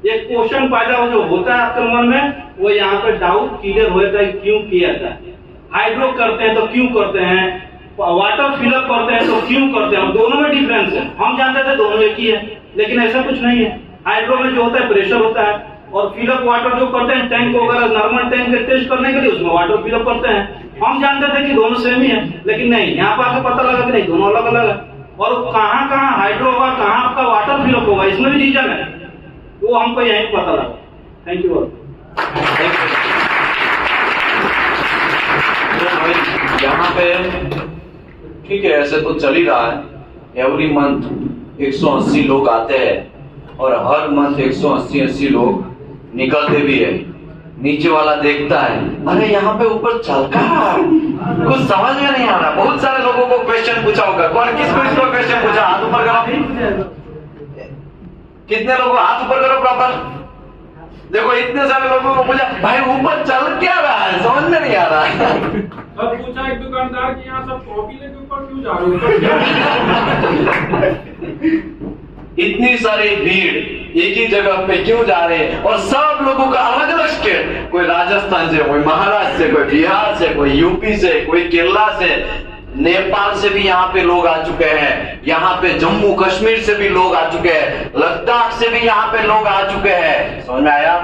एक क्वेश्चन पैदा हो जो होता है आपके मन में, वो यहाँ पे डाउट क्लियर हो जाता है क्यों किया जाता है। हाइड्रो करते हैं तो क्यों करते हैं, वाटर फिलअप करते हैं तो क्यों करते हैं, दोनों में डिफरेंस है। हम जानते थे दोनों एक ही है, लेकिन ऐसा कुछ नहीं है। हाइड्रो में जो होता है प्रेशर होता है, और फिलअप वाटर जो करते हैं टैंक वगैरह नॉर्मल टैंक के टेस्ट करने के लिए उसमें वाटर फिलअप करते हैं। हम जानते थे कि दोनों सेम ही है, लेकिन नहीं, यहाँ पर आके पता लगा कि नहीं, दोनों अलग अलग है। और कहाँ कहाँ हाइड्रो होगा, कहाँ आपका वाटर फिलअप होगा, इसमें भी रीजन है, वो हमको यहीं पता लगा। Thank you. यहाँ पे ठीक है, ऐसे तो चल ही रहा है। एवरी मंथ 180 लोग आते हैं और हर मंथ 180 लोग निकलते भी है। नीचे वाला देखता है, अरे यहाँ पे ऊपर चल का कुछ समझ में नहीं आ रहा। बहुत सारे लोगों को क्वेश्चन पूछा होगा, कौन किसको क्वेश्चन पूछा, हाथ ऊपर करो। कितने लोगों हाथ ऊपर करो प्रॉपर। देखो इतने सारे लोगों को पूछा, भाई ऊपर चल क्या रहा है, समझ में नहीं आ रहा है। अब पूछा एक दुकानदार कि यहाँ सब कॉपी लेके ऊपर क्यों जा रहे हो। इतनी सारी भीड़ एक ही जगह पे क्यों जा रहे हैं, और सब लोगों का अलग अलग स्टेट, कोई राजस्थान से, कोई महाराष्ट्र से, कोई बिहार से, कोई यूपी से, कोई केरला से, नेपाल से भी यहाँ पे लोग आ चुके हैं, यहाँ पे जम्मू कश्मीर से भी लोग आ चुके हैं, लद्दाख से भी यहाँ पे लोग आ चुके हैं। समझ में आया?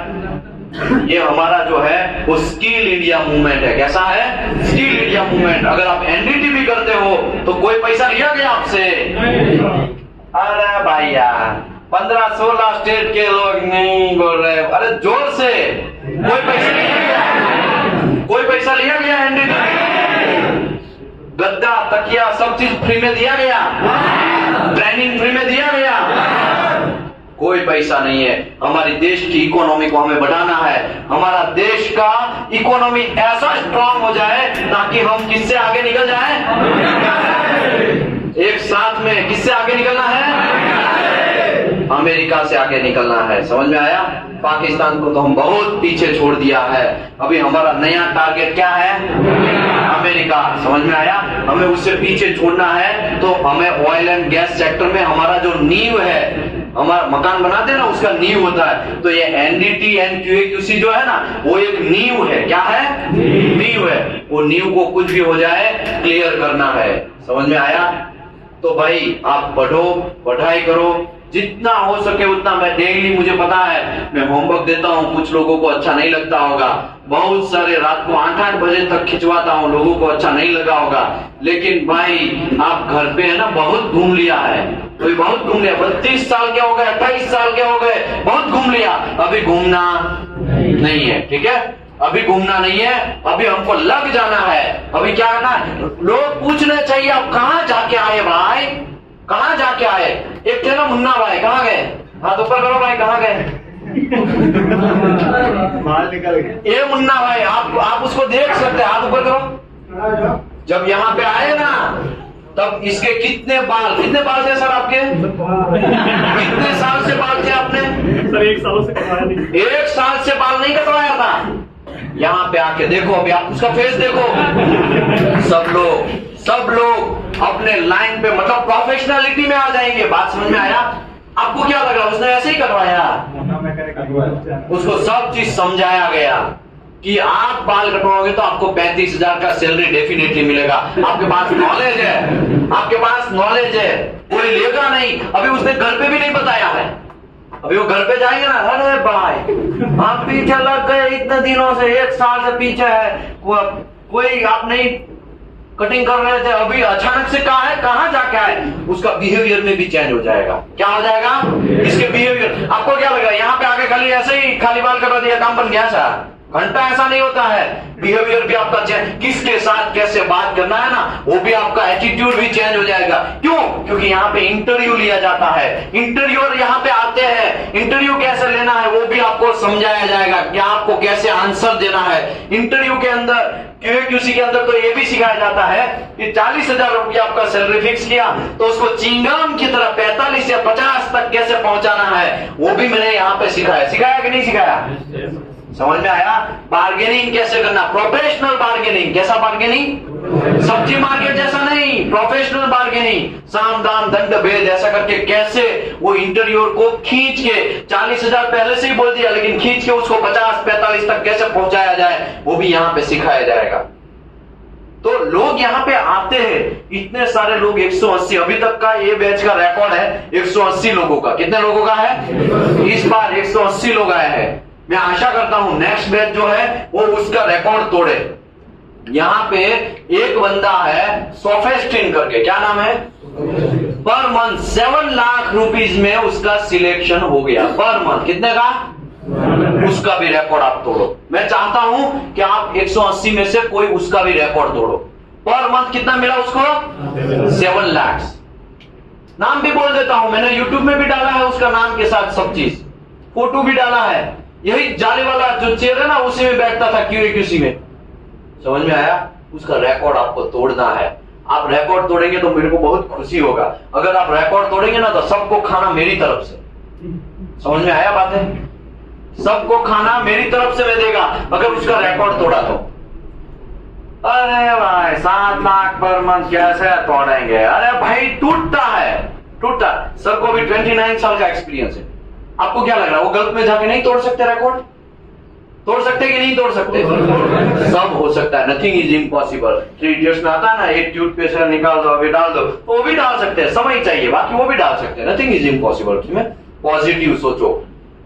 ये हमारा जो है वो स्किल इंडिया मूवमेंट है। कैसा है? Skill India movement. अगर आप एनडीटी भी करते हो तो कोई पैसा लिया गया आपसे? अरे भैया 15-16 स्टेट के लोग नहीं बोल रहे, अरे जोर से, कोई पैसा नहीं लिया गया, कोई पैसा लिया गया एनडीटी? गद्दा तकिया सब चीज फ्री में दिया गया, ट्रेनिंग फ्री में दिया गया, कोई पैसा नहीं है। हमारी देश की इकोनॉमी को हमें बढ़ाना है, हमारा देश का इकोनॉमी ऐसा स्ट्रांग हो जाए ताकि हम किससे आगे निकल जाएं? एक साथ में किससे आगे निकलना है? अमेरिका से आगे निकलना है। समझ में आया? पाकिस्तान को तो हम बहुत पीछे छोड़ दिया है, अभी हमारा नया टारगेट क्या है? अमेरिका। समझ में आया? हमें उससे पीछे छोड़ना है। तो हमें ऑयल एंड गैस सेक्टर में हमारा जो नींव है, हमारा मकान बनाते हैं ना, उसका नींव होता है। तो ये एनडीटी एंड क्यूएक्यूसी जो है ना, वो एक नींव है। क्या है? नींव है। वो नींव को कुछ भी हो जाए क्लियर करना है। समझ में आया? तो भाई आप पढ़ो, पढ़ाई करो, जितना हो सके उतना। मैं डेली, मुझे पता है, मैं होमवर्क देता हूँ, कुछ लोगों को अच्छा नहीं लगता होगा, बहुत सारे रात को 8-8 बजे तक खिंचवाता हूँ, लोगों को अच्छा नहीं लगा होगा। लेकिन भाई आप घर पे है ना, बहुत घूम लिया है, कोई बहुत घूम लिया, 32 साल के हो गए, 28 साल के हो गए, बहुत घूम लिया। अभी घूमना नहीं है, ठीक है? अभी घूमना नहीं है, अभी हमको लग जाना है। अभी क्या करना है? लोग पूछने चाहिए आप कहाँ जाके आए भाई, कहाँ जाके आए? एक थे ना मुन्ना भाई, कहाँ गए? हाथ ऊपर करो भाई, कहाँ गए? बाहर निकल गए। ये मुन्ना भाई, आप उसको देख सकते हैं, हाथ ऊपर करो। जब यहाँ पे आए ना, तब इसके कितने बाल थे सर आपके? कितने साल से बाल थे आपने? सर 1 साल से कटवाया नहीं। 1 साल से बाल नहीं कटवाया था। यहाँ पे आके देखो, अभी आप उसका फेस देखो। सब लोग अपने लाइन पे, मतलब प्रोफेशनलिटी में आ जाएंगे। बात समझ में आया? आपको क्या लगा उसने ऐसे ही करवाया? उसको सब चीज समझाया गया कि आप बाल कटवाओगे तो आपको 35,000 का सैलरी डेफिनेटली मिलेगा। आपके पास नॉलेज है, आपके पास नॉलेज है, कोई लेगा नहीं। अभी उसने घर पे भी नहीं बताया है। अभी वो घर पे जाएंगे ना, अरे भाई आप पीछे लग गए इतने दिनों से, 1 साल से पीछे है, कोई आप नहीं कटिंग कर रहे थे, अभी अचानक से कहाँ जाके आए? उसका बिहेवियर में भी चेंज हो जाएगा। क्या हो जाएगा? इसके बिहेवियर। आपको क्या लगा यहाँ पे आके खाली ऐसे ही खाली बाल कटवा दिया, काम बन गया? सा घंटा ऐसा नहीं होता है। बिहेवियर भी आपका चेंज, किसके साथ कैसे बात करना है ना, वो भी आपका एटीट्यूड भी चेंज हो जाएगा। क्यों? क्योंकि यहाँ पे इंटरव्यू लिया जाता है, इंटरव्यूअर यहाँ पे आते हैं, इंटरव्यू कैसे लेना है वो भी आपको समझाया जाएगा कि आपको कैसे आंसर देना है। इंटरव्यू के अंदर QA/QC के अंदर तो ये भी सिखाया जाता है कि 40,000 रुपया आपका सैलरी फिक्स किया तो उसको चिंगम की तरह 45 या 50 तक कैसे पहुंचाना है, वो भी मैंने यहाँ पे सिखाया कि नहीं सिखाया? समझ में आया? बार्गेनिंग कैसे करना, प्रोफेशनल बार्गेनिंग। कैसा बार्गेनिंग? सब्जी मार्केट जैसा नहीं, प्रोफेशनल बार्गेनिंग, साम दाम दंड भेद ऐसा करके कैसे वो इंटरव्यूअर को खींच के 40,000 पहले से ही बोल दिया, लेकिन खींच के उसको 50-45 तक कैसे पहुंचाया जाए, वो भी यहाँ पे सिखाया जाएगा। तो लोग यहाँ पे आते हैं, इतने सारे लोग 180, अभी तक का ये बैच का रिकॉर्ड है 180 लोगों का। कितने लोगों का है? इस बार 180 लोग आए हैं। मैं आशा करता हूं नेक्स्ट बैच जो है वो उसका रिकॉर्ड तोड़े। यहाँ पे एक बंदा है सोफेस्टिन करके, क्या नाम है? पर मंथ 7 लाख रुपीज में उसका सिलेक्शन हो गया पर मंथ। कितने का? उसका भी रिकॉर्ड आप तोड़ो। मैं चाहता हूं कि आप 180 में से कोई उसका भी रिकॉर्ड तोड़ो। पर मंथ कितना मिला उसको? 7 लाख। नाम भी बोल देता हूं, मैंने यूट्यूब में भी डाला है उसका नाम के साथ सब चीज, फोटो भी डाला है। यही जाली वाला जो चेयर है ना उसी में बैठता था QA/QC में। समझ में आया? उसका रिकॉर्ड आपको तोड़ना है। आप रिकॉर्ड तोड़ेंगे तो मेरे को बहुत खुशी होगा। अगर आप रिकॉर्ड तोड़ेंगे ना तो सबको खाना मेरी तरफ से। समझ में आया बात है? सबको खाना मेरी तरफ से मैं देगा अगर उसका रिकॉर्ड तोड़ा तो। अरे भाई 7 लाख पर मंथ कैसे तोड़ेंगे? अरे भाई टूटता है, टूटता। सर को भी 29 साल का एक्सपीरियंस है। आपको क्या लग रहा है वो गल्फ में जाके नहीं तोड़ सकते रिकॉर्ड? तोड़ सकते कि नहीं तोड़ सकते? सब हो सकता है, नथिंग इज इम्पॉसिबल। 3 इडियट्स में आता है ना, एक टूथपेस्ट निकाल दो अभी डाल दो, तो वो भी डाल सकते हैं, समय चाहिए, बाकी वो भी डाल सकते हैं। Nothing is impossible. उसमें पॉजिटिव सोचो।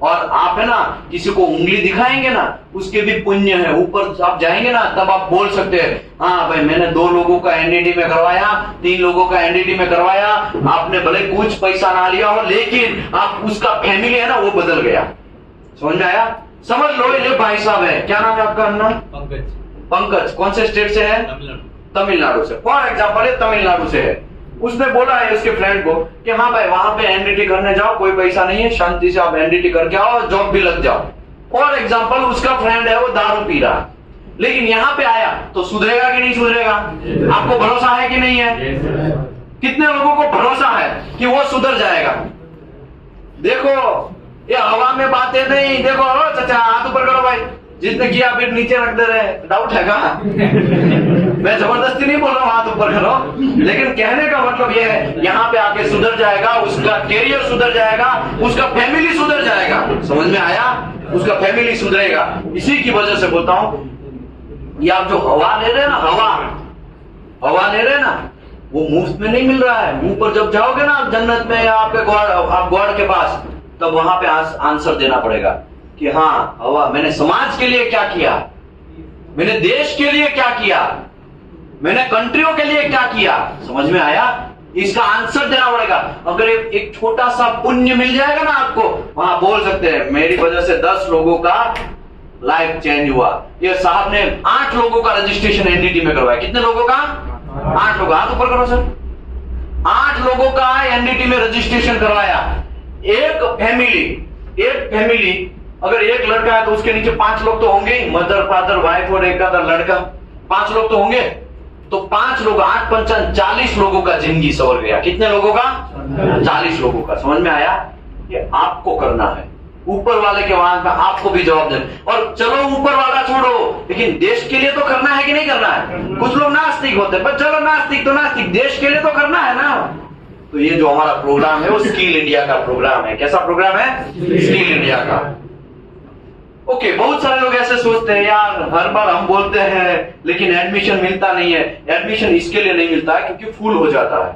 और आप है ना किसी को उंगली दिखाएंगे ना उसके भी पुण्य है, ऊपर आप जाएंगे ना तब आप बोल सकते हैं हाँ भाई मैंने 2 लोगों का NDT में करवाया, 3 लोगों का NDT में करवाया, आपने भले कुछ पैसा ना लिया हो लेकिन आप उसका फैमिली है ना वो बदल गया। समझ में आया? समझ लो ये भाई साहब है, क्या नाम है आपका? अन्ना पंकज। कौन से स्टेट से है? तमिलनाडु से। फॉर एग्जाम्पल ये तमिलनाडु से है। उसने बोला है उसके फ्रेंड को कि हाँ भाई वहां पे NDT करने जाओ, कोई पैसा नहीं है, शांति से आप NDT करके आओ और जॉब भी लग जाओ। फॉर एग्जाम्पल उसका फ्रेंड है वो दारू पी रहा है, लेकिन यहाँ पे आया तो सुधरेगा कि नहीं सुधरेगा? आपको भरोसा है कि नहीं है? कितने लोगों को भरोसा है कि वो सुधर जाएगा? देखो ये हवा में बातें नहीं। देखो चाचा हाथ ऊपर करो भाई, जितने किया फिर नीचे रख दे रहे। डाउट है क्या? मैं जबरदस्ती नहीं बोल रहा हूं हाथ ऊपर करो, लेकिन कहने का मतलब यह है यहाँ पे आके सुधर जाएगा, उसका कैरियर सुधर जाएगा, उसका फैमिली सुधर जाएगा। समझ में आया? उसका फैमिली सुधरेगा। इसी की वजह से बोलता हूं ये आप जो हवा ले रहे हैं ना, हवा ले रहे हैं ना, वो मुफ्त में नहीं मिल रहा है। मुंह पर जब जाओगे ना जन्नत में या आपके गॉड के पास, तब वहां पे आंसर देना पड़ेगा कि हाँ हवा मैंने समाज के लिए क्या किया, मैंने देश के लिए क्या किया, मैंने कंट्रियों के लिए क्या किया। समझ में आया? इसका आंसर देना पड़ेगा। अगर एक छोटा सा पुण्य मिल जाएगा ना आपको, वहां बोल सकते हैं मेरी वजह से 10 लोगों का लाइफ चेंज हुआ। ये साहब ने 8 लोगों का रजिस्ट्रेशन NDT में करवाया। कितने लोगों का? 8 लोगों। हाथ ऊपर करो सर। 8 लोगों का NDT में रजिस्ट्रेशन करवाया। एक फैमिली अगर एक लड़का है तो उसके नीचे 5 लोग तो होंगे, मदर फादर वाइफ और एक आधा लड़का, 5 लोग तो होंगे। तो 5 लोग 8 5 40 लोगों का जिंदगी संवर गया। कितने लोगों का? 40 लोगों का। समझ में आया? ये आपको करना है, ऊपर वाले के वहां में आपको भी जवाब देना। और चलो ऊपर वाला छोड़ो, लेकिन देश के लिए तो करना है कि नहीं करना है? कुछ लोग नास्तिक होते हैं, पर चलो नास्तिक तो नास्तिक, देश के लिए तो करना है ना। तो ये जो हमारा प्रोग्राम है वो स्किल इंडिया का प्रोग्राम है। कैसा प्रोग्राम है? स्किल इंडिया का। ओके, बहुत सारे लोग ऐसे सोचते हैं यार हर बार हम बोलते हैं लेकिन एडमिशन मिलता नहीं है। एडमिशन इसके लिए नहीं मिलता है क्योंकि फुल हो जाता है।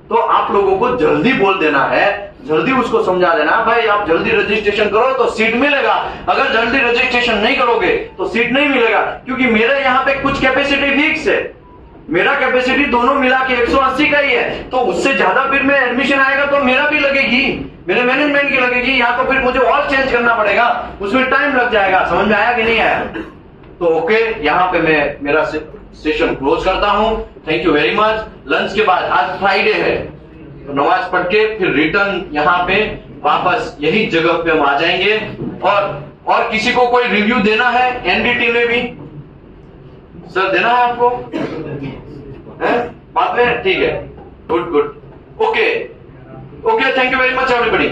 तो आप लोगों को जल्दी बोल देना है, जल्दी उसको समझा देना भाई आप जल्दी रजिस्ट्रेशन करो तो सीट मिलेगा। अगर जल्दी रजिस्ट्रेशन नहीं करोगे तो सीट नहीं मिलेगा, क्योंकि मेरे यहाँ पे कुछ कैपेसिटी फिक्स है। मेरा कैपेसिटी दोनों मिला के 180 का ही है, तो उससे ज्यादा फिर में एडमिशन आएगा तो मेरा भी लगेगी। मेरे मैनेजमेंट की लगेगी, या तो फिर मुझे और चेंज करना पड़ेगा, उसमें टाइम लग जाएगा। समझ में आया कि नहीं आया? तो ओके, यहाँ पे मैं मेरा सेशन क्लोज करता हूं। Thank you very much. Lunch के बाद, आज फ्राइडे है, तो नमाज पढ़ के फिर रिटर्न यहाँ पे वापस यही जगह पे हम आ जाएंगे। और किसी को कोई रिव्यू देना है एनडीटी में भी? सर देना है आपको? है बाद में? ठीक है, good good, okay okay, thank you very much everybody.